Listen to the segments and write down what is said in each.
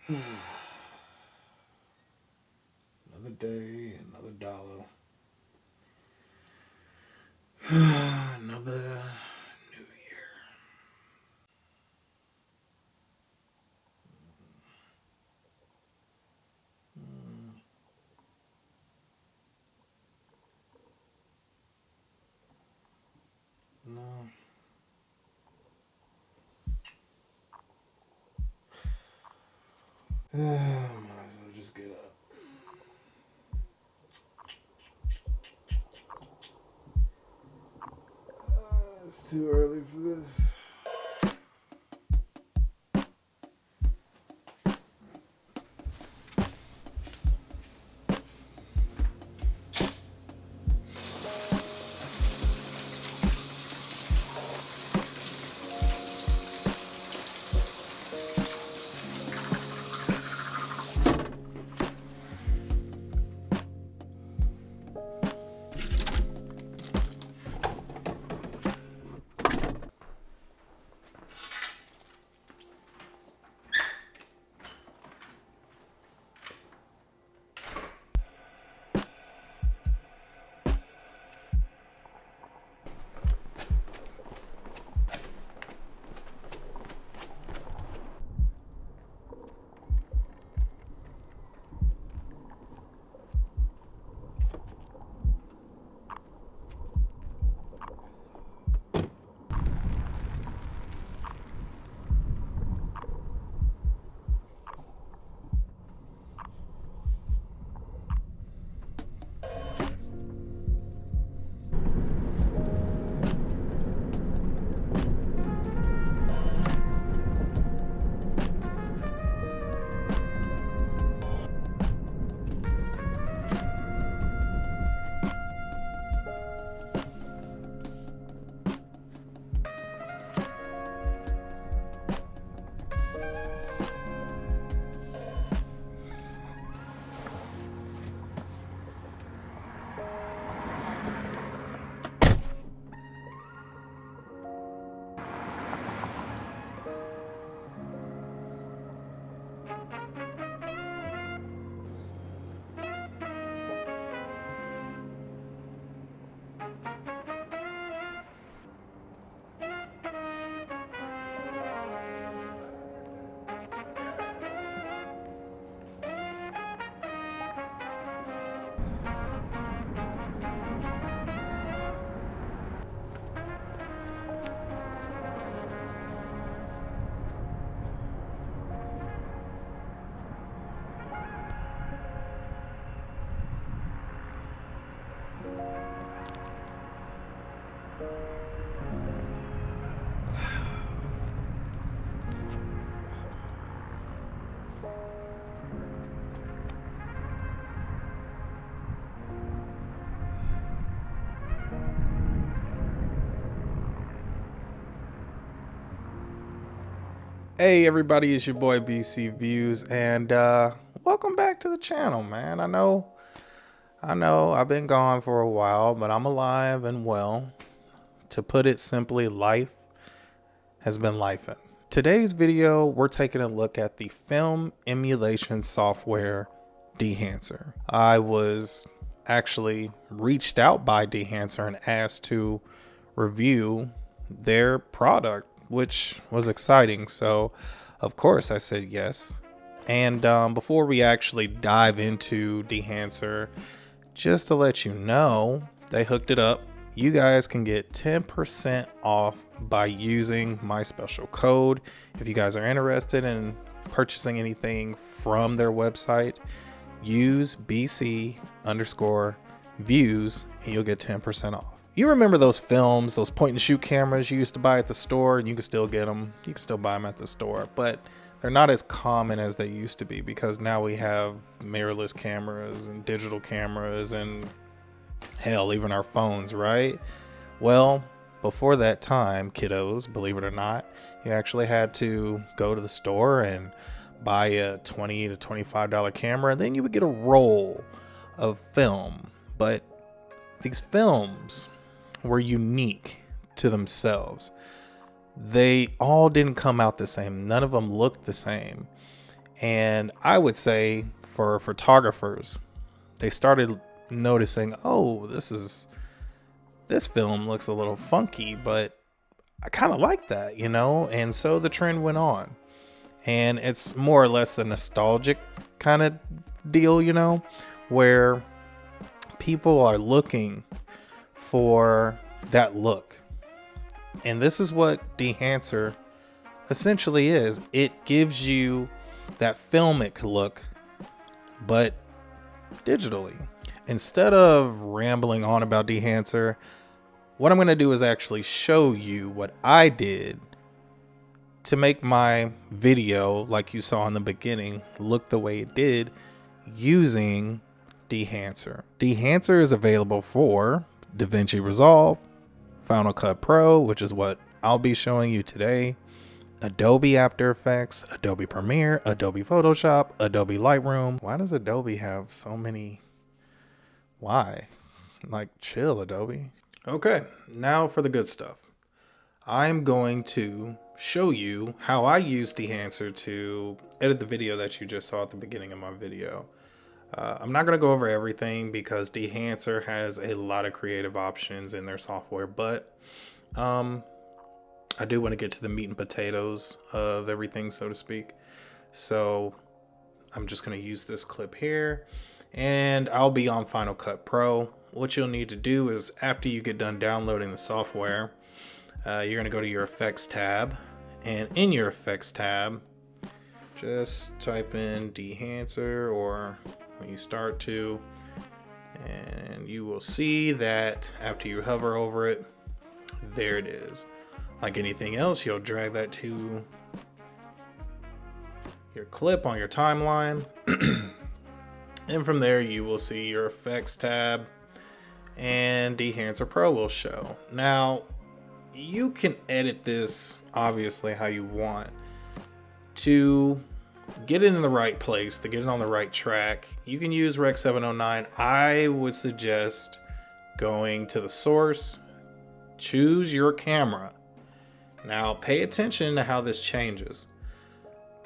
Another day, another dollar. Another new year. No. Might as well just get up. It's too early for this. Hey everybody, it's your boy BC Views, and welcome back to the channel, man. I know I've been gone for a while, but I'm alive and well. To put it simply, life has been lifing. Today's video, we're taking a look at the film emulation software Dehancer. I was actually reached out by Dehancer and asked to review their product, which was exciting. So of course I said yes. And before we actually dive into Dehancer, just to let you know, they hooked it up. You guys can get 10% off by using my special code. If you guys are interested in purchasing anything from their website, use BC_views and you'll get 10% off. You remember those films, those point and shoot cameras you used to buy at the store, and you can still get them. You can still buy them at the store, but they're not as common as they used to be because now we have mirrorless cameras and digital cameras and hell, even our phones, right? Well, before that time, kiddos, believe it or not, you actually had to go to the store and buy a $20 to $25 camera, and then you would get a roll of film. But these films were unique to themselves. They all didn't come out the same. None of them looked the same. And I would say for photographers, they started noticing, oh, this film looks a little funky, but I kind of like that, you know? And so the trend went on. And it's more or less a nostalgic kind of deal, you know, where people are looking for that look. And this is what Dehancer essentially is. It gives you that filmic look, but digitally. Instead of rambling on about Dehancer, what I'm going to do is actually show you what I did to make my video, like you saw in the beginning, look the way it did using Dehancer. Dehancer is available for DaVinci Resolve, Final Cut Pro, which is what I'll be showing you today, Adobe After Effects, Adobe Premiere, Adobe Photoshop, Adobe Lightroom. Why does Adobe have so many? Why? Like, chill, Adobe. Okay, now for the good stuff. I'm going to show you how I use Dehancer to edit the video that you just saw at the beginning of my video. I'm not going to go over everything because Dehancer has a lot of creative options in their software, but I do want to get to the meat and potatoes of everything, so to speak. So I'm just going to use this clip here, and I'll be on Final Cut Pro. What you'll need to do is, after you get done downloading the software, you're going to go to your Effects tab, and in your Effects tab, just type in Dehancer, or when you start to, and you will see that after you hover over it, there it is. Like anything else, you'll drag that to your clip on your timeline, and from there you will see your Effects tab, and Dehancer Pro will show. Now, you can edit this obviously how you want. To get it in the right place, to get it on the right track, you can use Rec 709. I would suggest going to the source, choose your camera. Now pay attention to how this changes.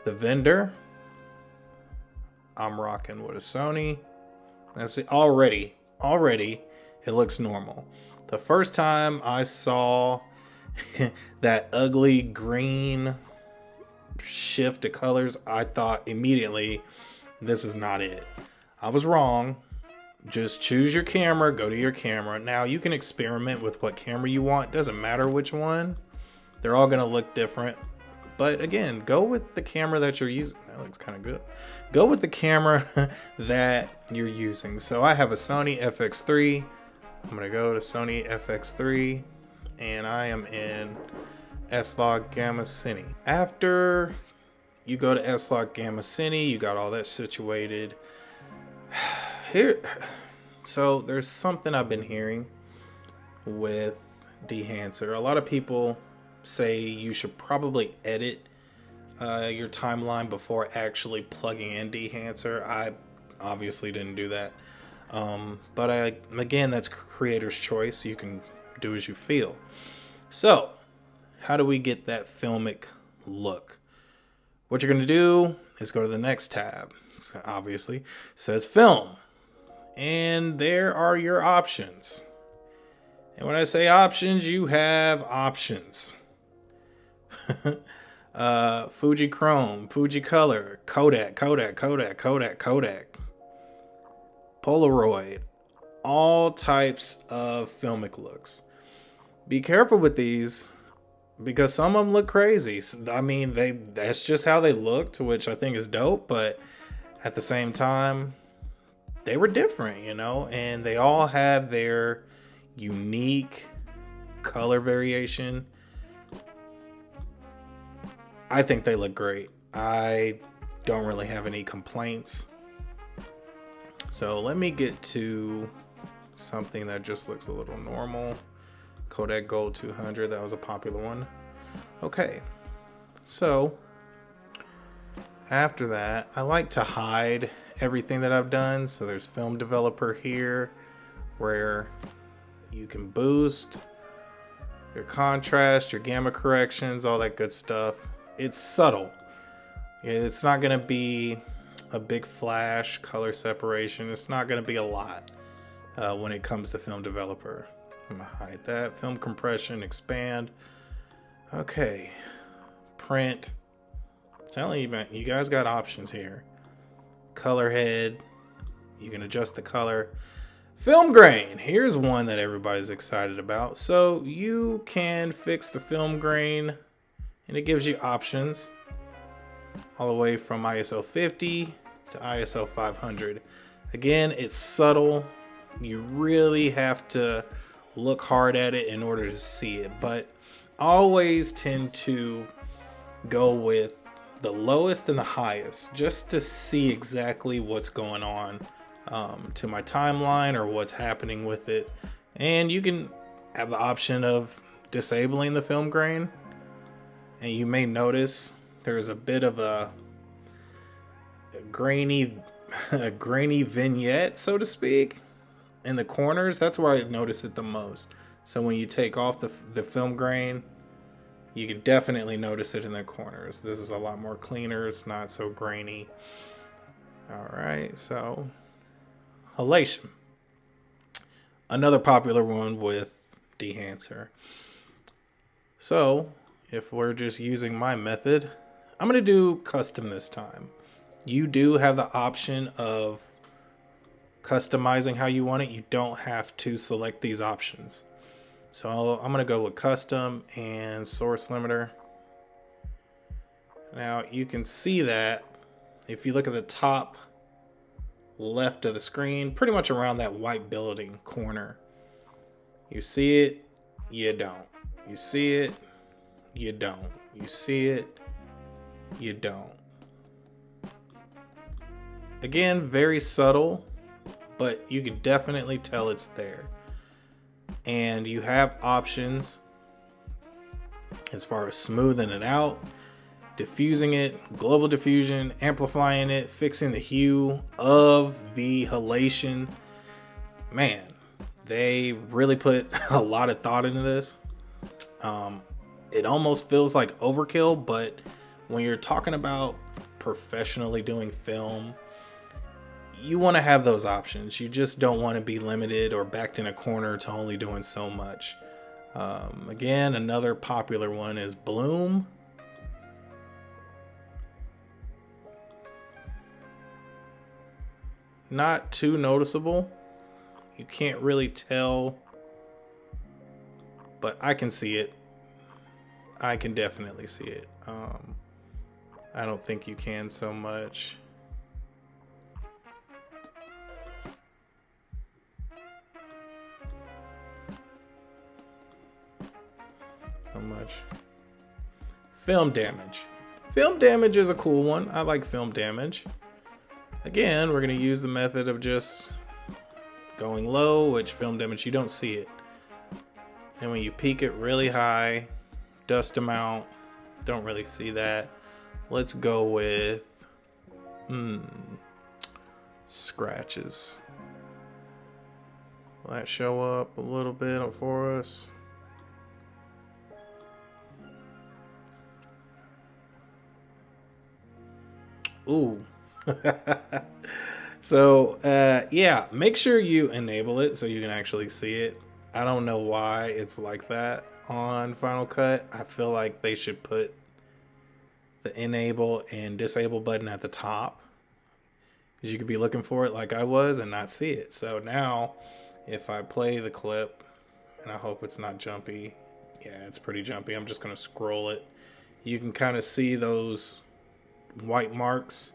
The vendor, I'm rocking with a Sony. Let's see, already it looks normal. The first time I saw that ugly green shift to colors, I thought immediately, this is not it. I was wrong. Just choose your camera, go to your camera. Now you can experiment with what camera you want. Doesn't matter which one. They're all gonna look different. But again, go with the camera that you're using. That looks kind of good. Go with the camera that you're using. So I have a Sony FX3. I'm gonna go to Sony FX3, and I am in S-Log Gamma Cine. After you go to S-Log Gamma Cine, you got all that situated. Here, so there's something I've been hearing with Dehancer. A lot of people say you should probably edit your timeline before actually plugging in Dehancer. I obviously didn't do that. But again, that's creator's choice. You can do as you feel. So, how do we get that filmic look? What you're going to do is go to the next tab. So obviously, says film. And there are your options. And when I say options, you have options. Fuji Chrome, Fuji Color, Kodak, Polaroid, all types of filmic looks. Be careful with these because some of them look crazy. I mean, that's just how they looked, which I think is dope, but at the same time, they were different, you know, and they all have their unique color variation. I think they look great. I don't really have any complaints. So let me get to something that just looks a little normal. Kodak Gold 200, that was a popular one. Okay, so after that, I like to hide everything that I've done. So there's Film Developer here, where you can boost your contrast, your gamma corrections, all that good stuff. It's subtle. It's not going to be a big flash, color separation. It's not going to be a lot when it comes to Film Developer. I'm going to hide that. Film compression, expand. Okay. Print. I'm telling you, man, you guys got options here. Color head. You can adjust the color. Film grain. Here's one that everybody's excited about. So you can fix the film grain, and it gives you options all the way from ISO 50 to ISO 500. Again, it's subtle. You really have to look hard at it in order to see it, but I always tend to go with the lowest and the highest just to see exactly what's going on to my timeline or what's happening with it. And you can have the option of disabling the film grain, and you may notice there's a bit of a grainy vignette, so to speak, in the corners. That's where I notice it the most. So when you take off the film grain, you can definitely notice it in the corners. This is a lot more cleaner. It's not so grainy. All right, so Emulation, another popular one with Dehancer. So if we're just using my method, I'm going to do custom this time. You do have the option of customizing how you want it. You don't have to select these options. So I'm going to go with custom and source limiter. Now you can see that if you look at the top left of the screen, pretty much around that white building corner, you see it, you don't. You see it, you don't. You see it, you don't. Again, very subtle, but you can definitely tell it's there. And you have options as far as smoothing it out, diffusing it, global diffusion, amplifying it, fixing the hue of the halation. Man, they really put a lot of thought into this. It almost feels like overkill, but when you're talking about professionally doing film, you want to have those options. You just don't want to be limited or backed in a corner to only doing so much. Again, another popular one is bloom. Not too noticeable. You can't really tell, but I can see it. I can definitely see it. I don't think you can so much. Film damage. Film damage is a cool one. I like film damage. Again, we're going to use the method of just going low, which film damage, you don't see it. And when you peak it really high, dust amount, don't really see that. Let's go with scratches. Will that show up a little bit for us? Ooh. So yeah, make sure you enable it so you can actually see it. I don't know why it's like that on Final Cut. I feel like they should put the enable and disable button at the top, because you could be looking for it like I was and not see it. So now if I play the clip, and I hope it's not jumpy. Yeah, it's pretty jumpy. I'm just going to scroll it. You can kind of see those white marks.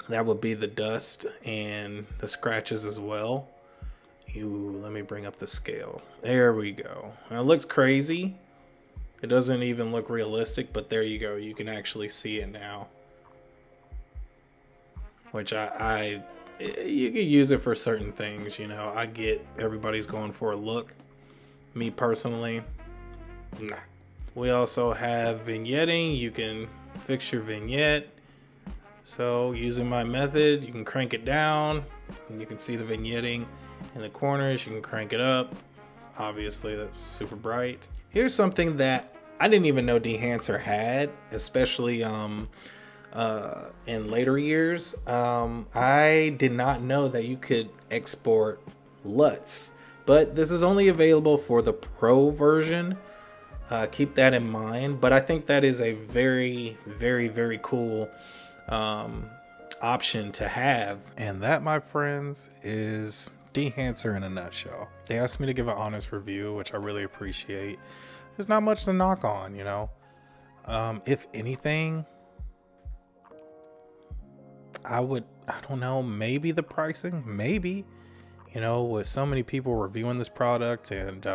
That would be the dust and the scratches as well. Let me bring up the scale. There we go. Now, it looks crazy. It doesn't even look realistic, but there you go. You can actually see it now. Which you can use it for certain things, you know. I get everybody's going for a look. Me personally, nah. We also have vignetting. You can fix your vignette. So using my method, you can crank it down and you can see the vignetting in the corners. You can crank it up. Obviously that's super bright. Here's something that I didn't even know Dehancer had, especially in later years. I did not know that you could export LUTs, but this is only available for the Pro version. Keep that in mind. But I think that is a very, very, very cool option to have. And that, my friends, is Dehancer in a nutshell. They asked me to give an honest review, which I really appreciate. There's not much to knock on, you know. If anything, I don't know, maybe the pricing, maybe, you know, with so many people reviewing this product and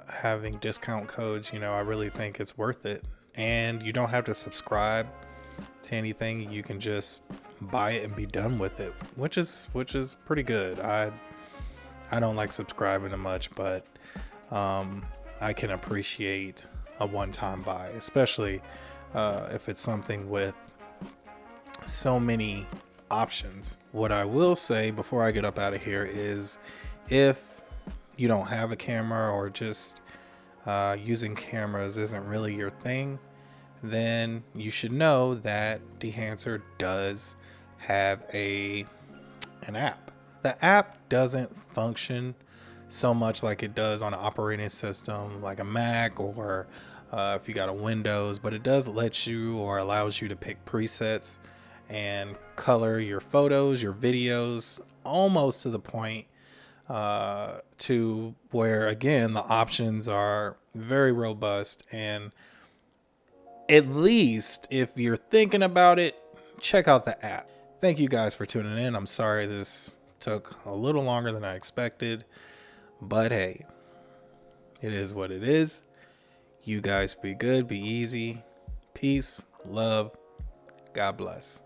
having discount codes, you know, I really think it's worth it. And you don't have to subscribe to anything. You can just buy it and be done with it, which is pretty good. I don't like subscribing to much, but I can appreciate a one-time buy, especially if it's something with so many options. What I will say before I get up out of here is, if you don't have a camera, or just using cameras isn't really your thing, then you should know that Dehancer does have an app. The app doesn't function so much like it does on an operating system like a Mac, or if you got a Windows, but it does let you, or allows you, to pick presets and color your photos, your videos, almost to the point to where, again, the options are very robust. And at least if you're thinking about it, check out the app. Thank you guys for tuning in. I'm sorry this took a little longer than I expected, but hey, it is what it is. You guys be good, be easy. Peace, love, God bless.